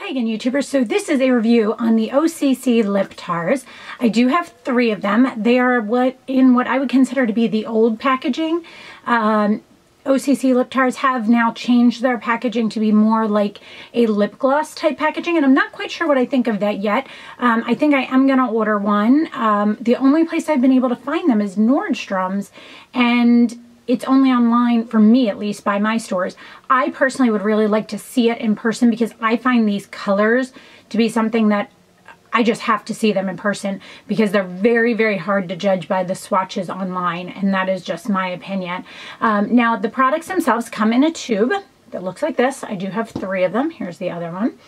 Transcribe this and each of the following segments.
Hi again, YouTubers. So this is a review on the OCC lip tars. I do have 3 of them. They are what I would consider to be the old packaging. OCC lip tars have now changed their packaging to be more like a lip gloss type packaging, and I'm not quite sure what I think of that yet. I think I am going to order one. The only place I've been able to find them is Nordstrom's, and it's only online, for me at least, by my stores. I personally would really like to see it in person because I find these colors to be something that I just have to see them in person because they're very, very hard to judge by the swatches online, and that is just my opinion. Now, the products themselves come in a tube that looks like this. I do have 3 of them. Here's the other one.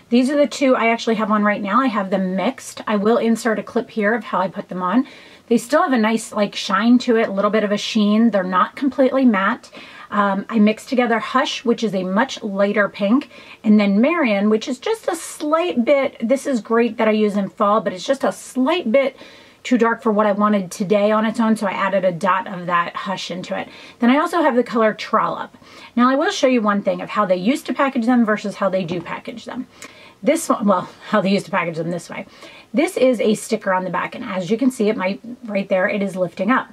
These are the 2 I actually have on right now. I have them mixed. I will insert a clip here of how I put them on. They still have a nice like shine to it, a little bit of a sheen. They're not completely matte. I mixed together Hush, which is a much lighter pink, and then Marion, which is just a slight bit, this is great that I use in fall, but it's just a slight bit too dark for what I wanted today on its own, so I added a dot of that Hush into it. Then I also have the color Trollop. Now I will show you one thing of how they used to package them versus how they do package them. This one, well, how they used to package them this way. This is a sticker on the back, and as you can see, it might, right there, it is lifting up.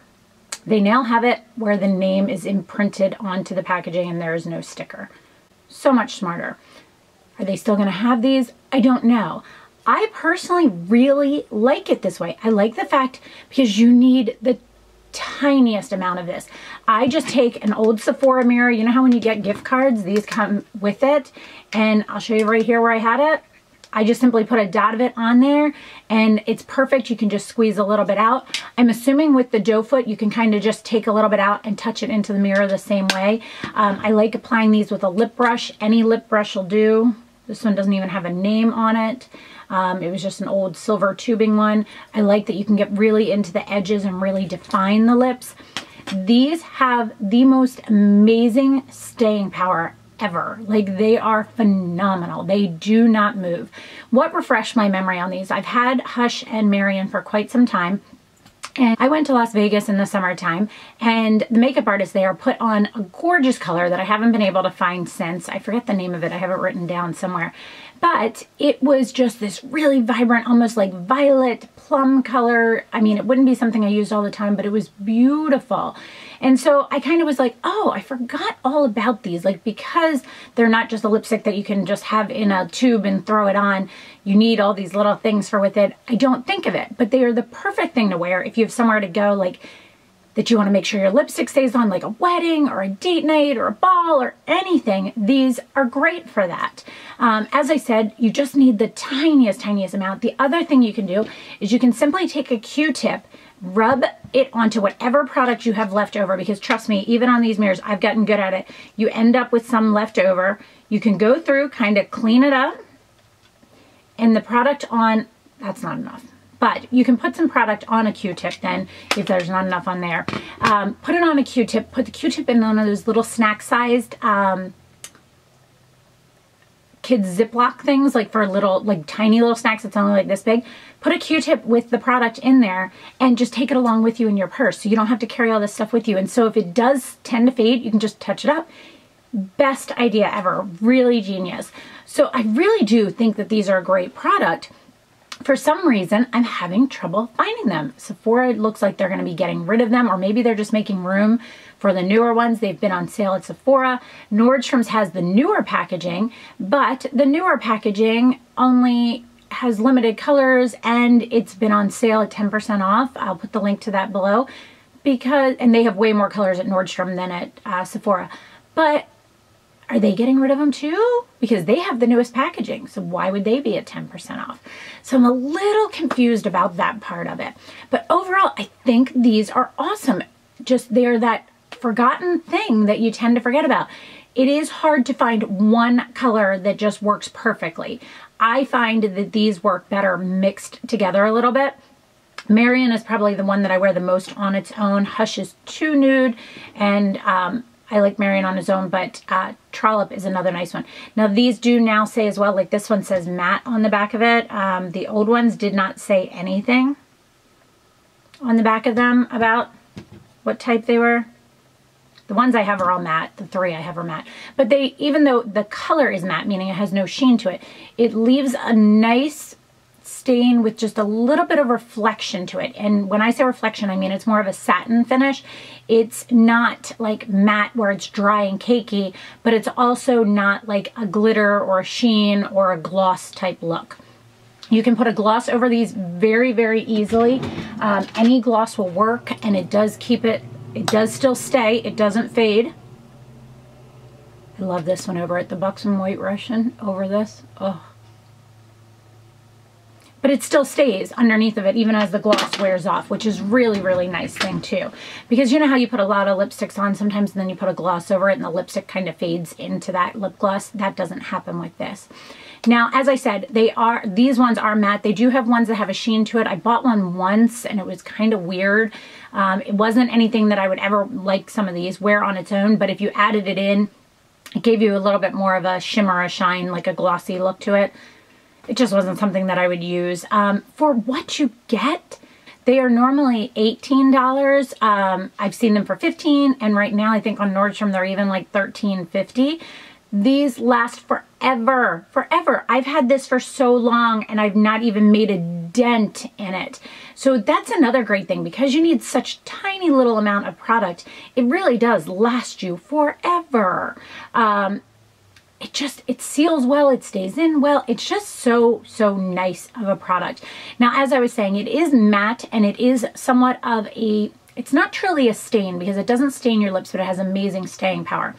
They now have it where the name is imprinted onto the packaging and there is no sticker. So much smarter. Are they still going to have these? I don't know. I personally really like it this way. I like the fact because you need the tiniest amount of this. I just take an old Sephora mirror. You know how when you get gift cards, these come with it, and I'll show you right here where I had it. I just simply put a dot of it on there and it's perfect. You can just squeeze a little bit out. I'm assuming with the doe foot, you can kind of just take a little bit out and touch it into the mirror the same way. I like applying these with a lip brush. Any lip brush will do. This one doesn't even have a name on it. It was just an old silver tubing one. I like that you can get really into the edges and really define the lips. These have the most amazing staying power ever. Like, they are phenomenal. They do not move. What refreshed my memory on these? I've had Hush and Marion for quite some time. And I went to Las Vegas in the summertime, and the makeup artist there put on a gorgeous color that I haven't been able to find since. I forget the name of it. I have it written down somewhere. But it was just this really vibrant, almost like violet plum color. I mean, it wouldn't be something I used all the time, but it was beautiful. And so I kind of was like, oh, I forgot all about these. Like, because they're not just a lipstick that you can just have in a tube and throw it on, you need all these little things for with it. I don't think of it, but they are the perfect thing to wear if you have somewhere to go, like that you want to make sure your lipstick stays on, like a wedding or a date night or a ball or anything. These are great for that. As I said, you just need the tiniest amount. The other thing you can do is you can simply take a Q-tip, rub it onto whatever product you have left over, because trust me, even on these mirrors, I've gotten good at it. You end up with some left over. You can go through, kind of clean it up, and the product on, that's not enough. But you can put some product on a Q-tip then, if there's not enough on there. Put it on a Q-tip, put the Q-tip in one of those little snack-sized kids Ziploc things, like for little, like tiny little snacks that's only like this big. Put a Q-tip with the product in there and just take it along with you in your purse, so you don't have to carry all this stuff with you. And so if it does tend to fade, you can just touch it up. Best idea ever. Really genius. So I really do think that these are a great product. For some reason, I'm having trouble finding them. Sephora looks like they're going to be getting rid of them, or maybe they're just making room for the newer ones. They've been on sale at Sephora. Nordstrom's has the newer packaging, but the newer packaging only has limited colors, and it's been on sale at 10% off. I'll put the link to that below, and they have way more colors at Nordstrom than at Sephora. But are they getting rid of them too? Because they have the newest packaging, so why would they be at 10% off? So I'm a little confused about that part of it. But overall, I think these are awesome. Just they're that forgotten thing that you tend to forget about. It is hard to find one color that just works perfectly. I find that these work better mixed together a little bit. Marion is probably the one that I wear the most on its own. Hush is too nude, and I like Marion on its own, but Trollop is another nice one. Now these do now say as well, like this one says matte on the back of it. The old ones did not say anything on the back of them about what type they were. The ones I have are all matte. The 3 I have are matte. But they, even though the color is matte, meaning it has no sheen to it, it leaves a nice stain with just a little bit of reflection to it. And when I say reflection, I mean it's more of a satin finish. It's not like matte where it's dry and cakey, but it's also not like a glitter or a sheen or a gloss type look. You can put a gloss over these very, very easily. Any gloss will work, and it does keep it, it does still stay, it doesn't fade. I love this one over at the Buxom White Russian over this. Oh. But it still stays underneath of it even as the gloss wears off, which is really, really nice thing too. Because you know how you put a lot of lipsticks on sometimes and then you put a gloss over it and the lipstick kind of fades into that lip gloss? That doesn't happen with this. Now, as I said, these ones are matte. They do have ones that have a sheen to it. I bought one once and it was kind of weird. It wasn't anything that I would ever, like some of these, wear on its own, but if you added it in, it gave you a little bit more of a shimmer, a shine, like a glossy look to it. It just wasn't something that I would use. For what you get, they are normally $18. I've seen them for $15, and right now I think on Nordstrom they're even like $13.50. These last forever, forever. I've had this for so long and I've not even made a dent in it. So that's another great thing, because you need such tiny little amount of product. It really does last you forever. It seals well, it stays in well. It's just so, so nice of a product. Now, as I was saying, it is matte and it is somewhat of it's not truly a stain because it doesn't stain your lips, but it has amazing staying power.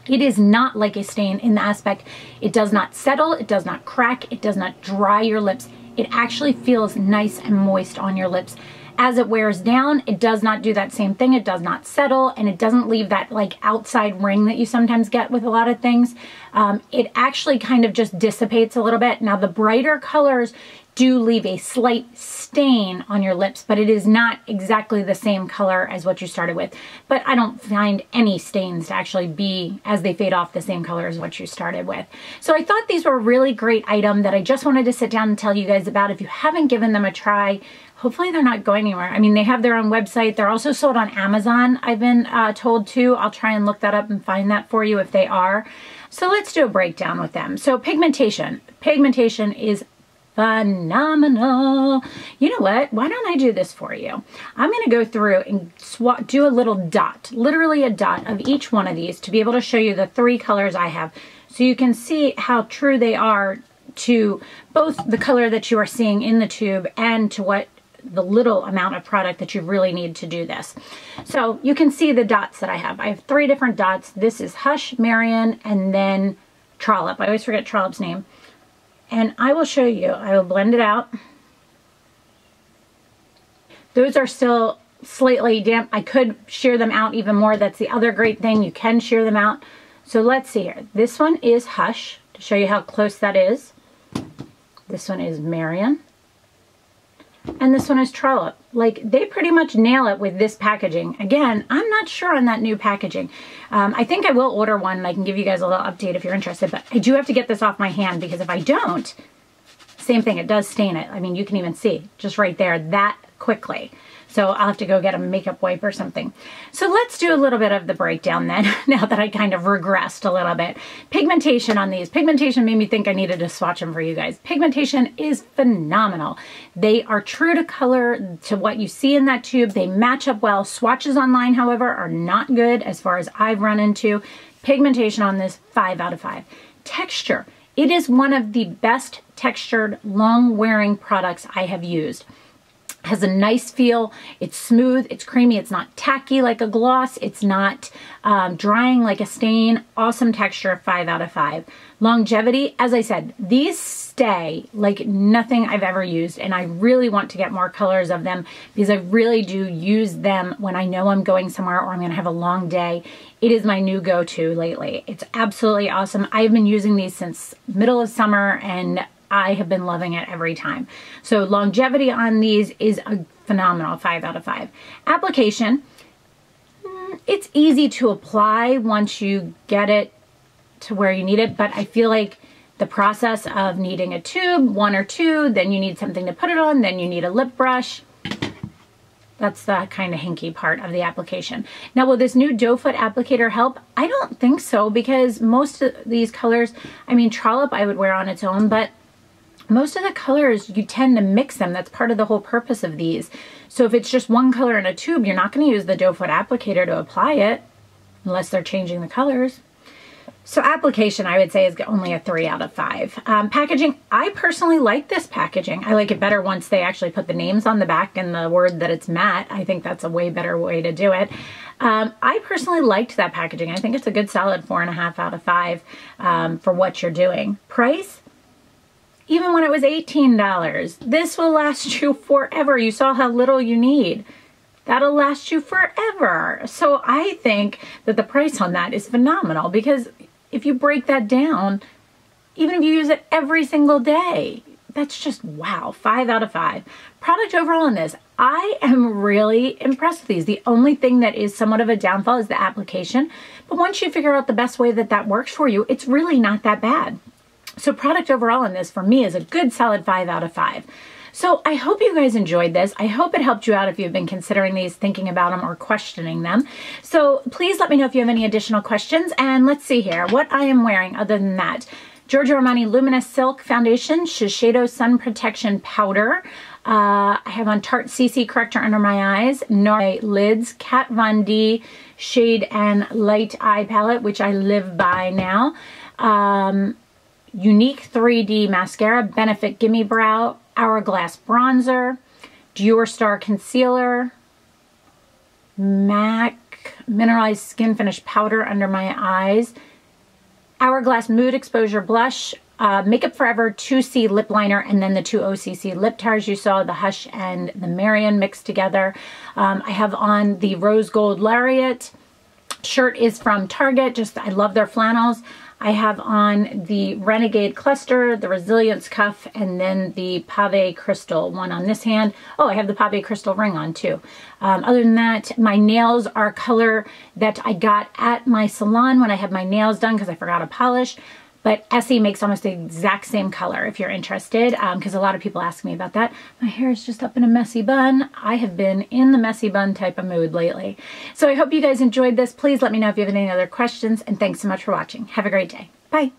It is not like a stain in the aspect, it does not settle, it does not crack, it does not dry your lips. It actually feels nice and moist on your lips. As it wears down, it does not do that same thing. It does not settle, and it doesn't leave that like outside ring that you sometimes get with a lot of things. It actually kind of just dissipates a little bit. Now, the brighter colors do leave a slight stain on your lips, but it is not exactly the same color as what you started with. But I don't find any stains to actually be, as they fade off, the same color as what you started with. So I thought these were a really great item that I just wanted to sit down and tell you guys about. If you haven't given them a try, hopefully they're not going anywhere. I mean, they have their own website. They're also sold on Amazon, I've been told to. I'll try and look that up and find that for you if they are. So let's do a breakdown with them. So pigmentation. Pigmentation is phenomenal. You know what? Why don't I do this for you? I'm going to go through and do a little dot, literally a dot of each one of these to be able to show you the 3 colors I have, so you can see how true they are to both the color that you are seeing in the tube and to what the little amount of product that you really need to do this. So you can see the dots that I have. I have 3 different dots. This is Hush, Marion, and then Trollop. I always forget Trollop's name. And I will show you. I will blend it out. Those are still slightly damp. I could shear them out even more. That's the other great thing. You can shear them out. So let's see here. This one is Hush, to show you how close that is. This one is Marion. And this one is Trollop. Like, they pretty much nail it with this packaging. Again, I'm not sure on that new packaging. I think I will order one and I can give you guys a little update if you're interested, but I do have to get this off my hand, because if I don't, same thing, it does stain it. I mean, you can even see just right there that quickly. So I'll have to go get a makeup wipe or something. So let's do a little bit of the breakdown then, now that I kind of regressed a little bit. Pigmentation on these. Pigmentation made me think I needed to swatch them for you guys. Pigmentation is phenomenal. They are true to color, to what you see in that tube. They match up well. Swatches online, however, are not good as far as I've run into. Pigmentation on this, 5 out of 5. Texture. It is one of the best textured, long-wearing products I have used. Has a nice feel. It's smooth, it's creamy, it's not tacky like a gloss, it's not drying like a stain. Awesome texture, 5 out of 5. Longevity, as I said, these stay like nothing I've ever used, and I really want to get more colors of them because I really do use them when I know I'm going somewhere or I'm going to have a long day. It is my new go-to lately. It's absolutely awesome. I've been using these since middle of summer and I have been loving it every time. So longevity on these is a phenomenal 5 out of 5. Application, it's easy to apply once you get it to where you need it, but I feel like the process of needing a tube, 1 or 2, then you need something to put it on, then you need a lip brush. That's the kind of hinky part of the application. Now, will this new doe foot applicator help? I don't think so, because most of these colors, I mean, Trollop I would wear on its own, but most of the colors, you tend to mix them. That's part of the whole purpose of these. So if it's just one color in a tube, you're not going to use the doe foot applicator to apply it, unless they're changing the colors. So application, I would say, is only a 3 out of 5. Packaging, I personally like this packaging. I like it better once they actually put the names on the back and the word that it's matte. I think that's a way better way to do it. I personally liked that packaging. I think it's a good solid 4.5 out of 5 for what you're doing. Price? Even when it was $18, this will last you forever. You saw how little you need. That'll last you forever. So I think that the price on that is phenomenal, because if you break that down, even if you use it every single day, that's just wow, 5 out of 5. Product overall on this, I am really impressed with these. The only thing that is somewhat of a downfall is the application, but once you figure out the best way that that works for you, it's really not that bad. So product overall on this for me is a good solid 5 out of 5. So I hope you guys enjoyed this. I hope it helped you out if you've been considering these, thinking about them, or questioning them. So please let me know if you have any additional questions. And let's see here, what I am wearing other than that. Giorgio Armani Luminous Silk Foundation, Shiseido Sun Protection Powder. I have on Tarte CC Corrector under my eyes, NARS Lids, Kat Von D Shade and Light Eye Palette, which I live by now. Younique 3D Mascara, Benefit Gimmee Brow, Hourglass Bronzer, Dior Star Concealer, MAC Mineralized Skin Finish Powder under my eyes, Hourglass Mood Exposure Blush, Makeup Forever 2C Lip Liner, and then the 2 OCC lip tires you saw, the Hush and the Marion mixed together. I have on the Rose Gold Lariat. Shirt is from Target, I love their flannels. I have on the Renegade Cluster, the Resilience Cuff, and then the Pave Crystal one on this hand. Oh, I have the Pave Crystal ring on too. Other than that, my nails are a color that I got at my salon when I had my nails done because I forgot to polish. But Essie makes almost the exact same color if you're interested, because a lot of people ask me about that. My hair is just up in a messy bun. I have been in the messy bun type of mood lately. So I hope you guys enjoyed this. Please let me know if you have any other questions, and thanks so much for watching. Have a great day. Bye.